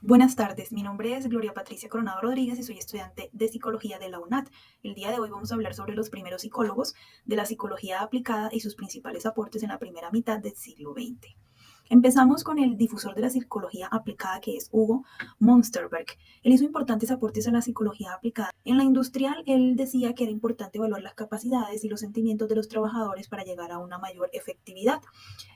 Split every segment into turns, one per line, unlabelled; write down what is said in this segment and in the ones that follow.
Buenas tardes, mi nombre es Gloria Patricia Coronado Rodríguez y soy estudiante de Psicología de la UNAT. El día de hoy vamos a hablar sobre los primeros psicólogos de la psicología aplicada y sus principales aportes en la primera mitad del siglo XX. Empezamos con el difusor de la psicología aplicada, que es Hugo Münsterberg. Él hizo importantes aportes a la psicología aplicada. En la industrial, él decía que era importante evaluar las capacidades y los sentimientos de los trabajadores para llegar a una mayor efectividad.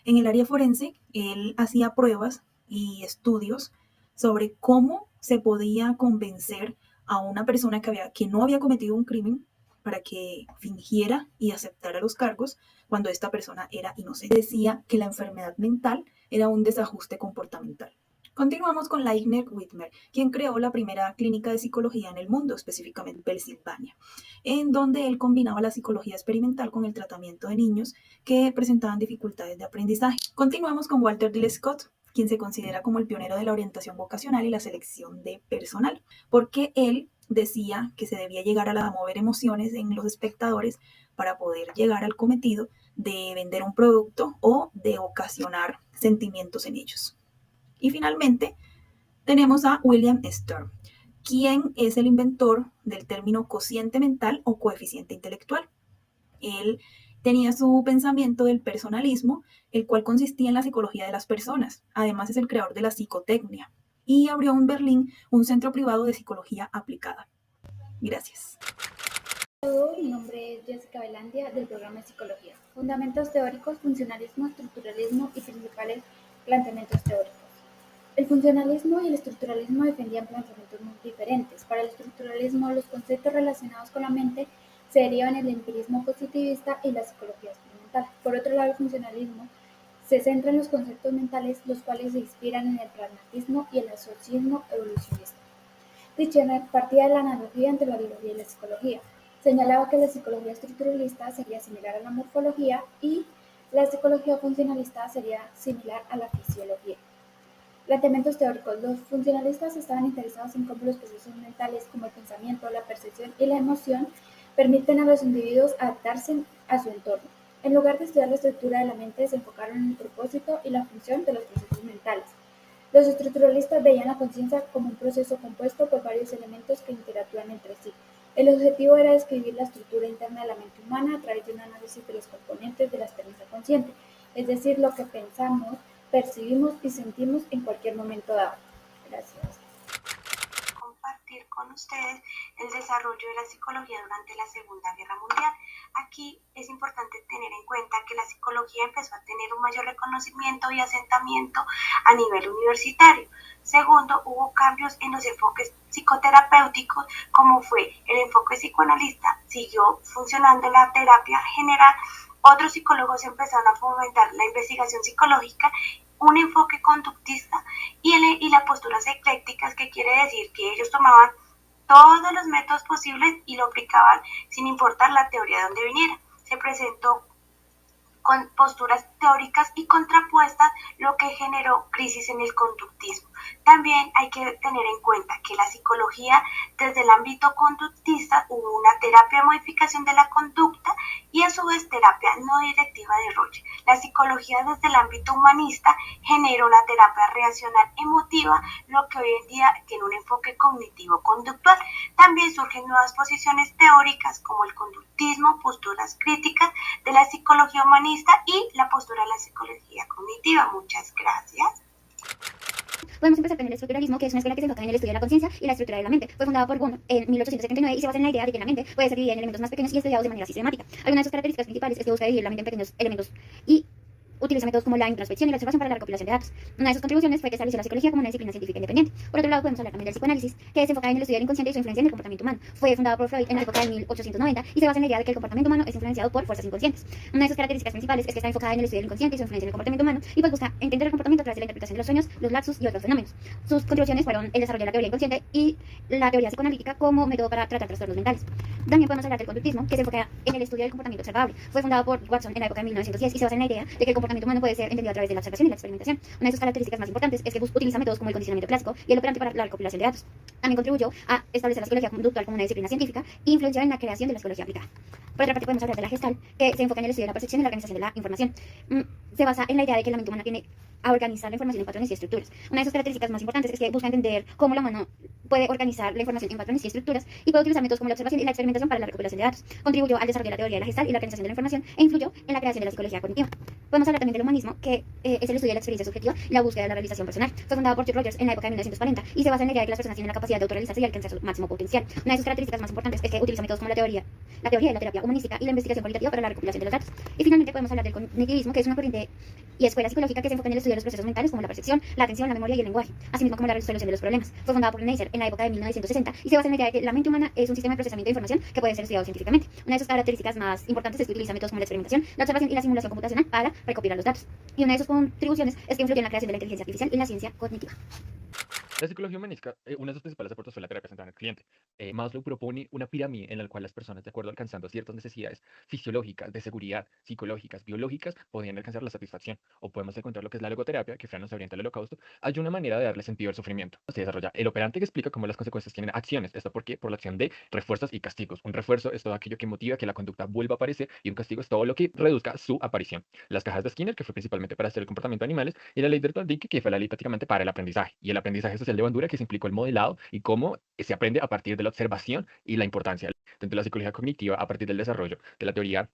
En el área forense, él hacía pruebas y estudios sobre cómo se podía convencer a una persona que no había cometido un crimen para que fingiera y aceptara los cargos cuando esta persona era inocente. Decía que la enfermedad mental era un desajuste comportamental. Continuamos con Leitner Whitmer, quien creó la primera clínica de psicología en el mundo, específicamente en Pensilvania, en donde él combinaba la psicología experimental con el tratamiento de niños que presentaban dificultades de aprendizaje. Continuamos con Walter D. Scott, quien se considera como el pionero de la orientación vocacional y la selección de personal, porque él decía que se debía llegar a mover emociones en los espectadores para poder llegar al cometido de vender un producto o de ocasionar sentimientos en ellos. Y finalmente tenemos a William Sturm, quien es el inventor del término cociente mental o coeficiente intelectual. Él tenía su pensamiento del personalismo, el cual consistía en la psicología de las personas. Además es el creador de la psicotecnia y abrió en Berlín un centro privado de psicología aplicada. Gracias.
Hola, mi nombre es Jessica Velandia del programa de Psicología. Fundamentos teóricos, funcionalismo, estructuralismo y principales planteamientos teóricos. El funcionalismo y el estructuralismo defendían planteamientos muy diferentes. Para el estructuralismo, los conceptos relacionados con la mente se derivan en el empirismo positivista y la psicología experimental. Por otro lado, el funcionalismo se centra en los conceptos mentales, los cuales se inspiran en el pragmatismo y el socialismo evolucionista. Titchener partía de la analogía entre la biología y la psicología. Señalaba que la psicología estructuralista sería similar a la morfología y la psicología funcionalista sería similar a la fisiología. Planteamientos teóricos. Los funcionalistas estaban interesados en cómo los procesos mentales, como el pensamiento, la percepción y la emoción, permiten a los individuos adaptarse a su entorno. En lugar de estudiar la estructura de la mente, se enfocaron en el propósito y la función de los procesos mentales. Los estructuralistas veían la conciencia como un proceso compuesto por varios elementos que interactúan entre sí. El objetivo era describir la estructura interna de la mente humana a través de un análisis de los componentes de la experiencia consciente, es decir, lo que pensamos, percibimos y sentimos en cualquier momento dado. Gracias.
Compartir con ustedes el desarrollo de la psicología durante la Segunda Guerra Mundial. Aquí es importante tener en cuenta que la psicología empezó a tener un mayor reconocimiento y asentamiento a nivel universitario. Segundo, hubo cambios en los enfoques psicoterapéuticos, como fue el enfoque psicoanalista, siguió funcionando la terapia general. Otros psicólogos empezaron a fomentar la investigación psicológica, un enfoque conductista y las posturas eclécticas, que quiere decir que ellos tomaban todos los métodos posibles y lo aplicaban sin importar la teoría de dónde viniera. Se presentó con posturas teóricas y contrapuestas, lo que generó crisis en el conductismo. También hay que tener en cuenta que la psicología, desde el ámbito conductista, hubo una terapia de modificación de la conducta y a su vez terapia no directiva de Roche. La psicología desde el ámbito humanista generó la terapia reaccional emotiva, lo que hoy en día tiene un enfoque cognitivo-conductual. También surgen nuevas posiciones teóricas como el conductismo, posturas críticas de la psicología humanista y la postura de la psicología cognitiva. Muchas gracias.
Podemos empezar con el estructuralismo, que es una escuela que se enfoca en el estudio de la conciencia y la estructura de la mente. Fue fundada por Bono en 1879 y se basa en la idea de que la mente puede ser dividida en elementos más pequeños y estudiados de manera sistemática. Algunas de sus características principales es que busca dividir la mente en pequeños elementos y utiliza métodos como la introspección y la observación para la recopilación de datos. Una de sus contribuciones fue que estableció la psicología como una disciplina científica independiente. Por otro lado, podemos hablar también del psicoanálisis, que se enfoca en el estudio del inconsciente y su influencia en el comportamiento humano. Fue fundado por Freud en la época de 1890 y se basa en la idea de que el comportamiento humano es influenciado por fuerzas inconscientes. Una de sus características principales es que está enfocada en el estudio del inconsciente y su influencia en el comportamiento humano y pues busca entender el comportamiento a través de la interpretación de los sueños, los lapsus y otros fenómenos. Sus contribuciones fueron el desarrollo de la teoría inconsciente y la teoría psicoanalítica como método para tratar trastornos mentales. También podemos hablar del conductismo, que se enfoca en el estudio del comportamiento observable. Fue fundado por Watson en la época de 1910 y se basa en la idea de que el comportamiento humano puede ser entendido a través de la observación y la experimentación. Una de sus características más importantes es que utiliza métodos como el condicionamiento clásico y el operante para la recopilación de datos. También contribuyó a establecer la psicología conductual como una disciplina científica e influyó en la creación de la psicología aplicada. Por otra parte, podemos hablar de la Gestalt, que se enfoca en el estudio de la percepción y la organización de la información. Se basa en la idea de que la mente humana tiene a organizar la información en patrones y estructuras. Una de sus características más importantes es que busca entender cómo la humano puede organizar la información en patrones y estructuras y puede utilizar métodos como la observación y la experimentación para la recopilación de datos. Contribuyó al desarrollo de la teoría de la Gestalt y la organización de la información e influyó en la creación de la psicología cognitiva. Podemos hablar también del humanismo, que es el estudio de la experiencia subjetiva y la búsqueda de la realización personal. Fue fundado por Jules Rogers en la época de 1940 y se basa en la idea de que las personas tienen la capacidad de autorrealizarse y alcanzar su máximo potencial. Una de sus características más importantes es que utiliza métodos como la teoría y la terapia humanística y la investigación cualitativa para la recopilación de los datos. Y finalmente podemos hablar del cognitivismo, que es una corriente y escuela psicológica que se enfoca en el estudio de los procesos mentales como la percepción, la atención, la memoria y el lenguaje, así mismo como la resolución de los problemas. Fue fundada por Neisser en la época de 1960 y se basa en la idea de que la mente humana es un sistema de procesamiento de información que puede ser estudiado científicamente. Una de sus características más importantes es que utiliza métodos como la experimentación, la observación y la simulación computacional para recopilar los datos. Y una de sus contribuciones es que influye en la creación de la inteligencia artificial y la ciencia cognitiva.
La psicología humanística, uno de sus principales aportes fue la terapia centrada en el cliente. Maslow propone una pirámide en la cual las personas, de acuerdo alcanzando ciertas necesidades fisiológicas, de seguridad, psicológicas, biológicas, podían alcanzar la satisfacción. O podemos encontrar lo que es la logoterapia, que Fran nos orienta al holocausto. Hay una manera de darle sentido al sufrimiento. Se desarrolla el operante que explica cómo las consecuencias tienen acciones. ¿Esto por qué? Por la acción de refuerzos y castigos. Un refuerzo es todo aquello que motiva que la conducta vuelva a aparecer y un castigo es todo lo que reduzca su aparición. Las cajas de Skinner, que fue principalmente para hacer el comportamiento de animales, y la ley de Toldick, que fue la ley prácticamente para el aprendizaje. Y el aprendizaje social de Bandura, que se implicó el modelado y cómo se aprende a partir de la observación y la importancia. Dentro de la psicología cognitiva, a partir del desarrollo de la teoría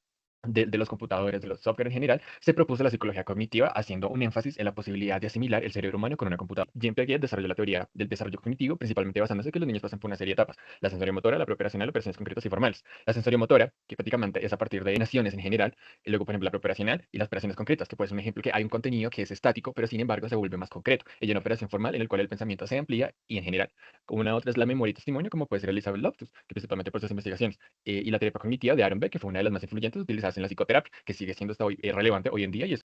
de los computadores, de los software en general, se propuso la psicología cognitiva haciendo un énfasis en la posibilidad de asimilar el cerebro humano con una computadora. Jean Piaget desarrolló la teoría del desarrollo cognitivo, principalmente basándose en que los niños pasan por una serie de etapas: la sensoriomotora, la preoperacional, operaciones concretas y formales. La sensoriomotora, que prácticamente es a partir de naciones en general, y luego, por ejemplo, la preoperacional y las operaciones concretas, que puede ser un ejemplo que hay un contenido que es estático, pero sin embargo se vuelve más concreto. Ella una operación formal en el cual el pensamiento se amplía y en general. Una otra es la memoria y testimonio, como puede ser Elizabeth Loftus, que principalmente por sus investigaciones, y la terapia cognitiva de Aaron Beck, que fue una de las más influyentes utilizadas en la psicoterapia, que sigue siendo hasta hoy relevante hoy en día y es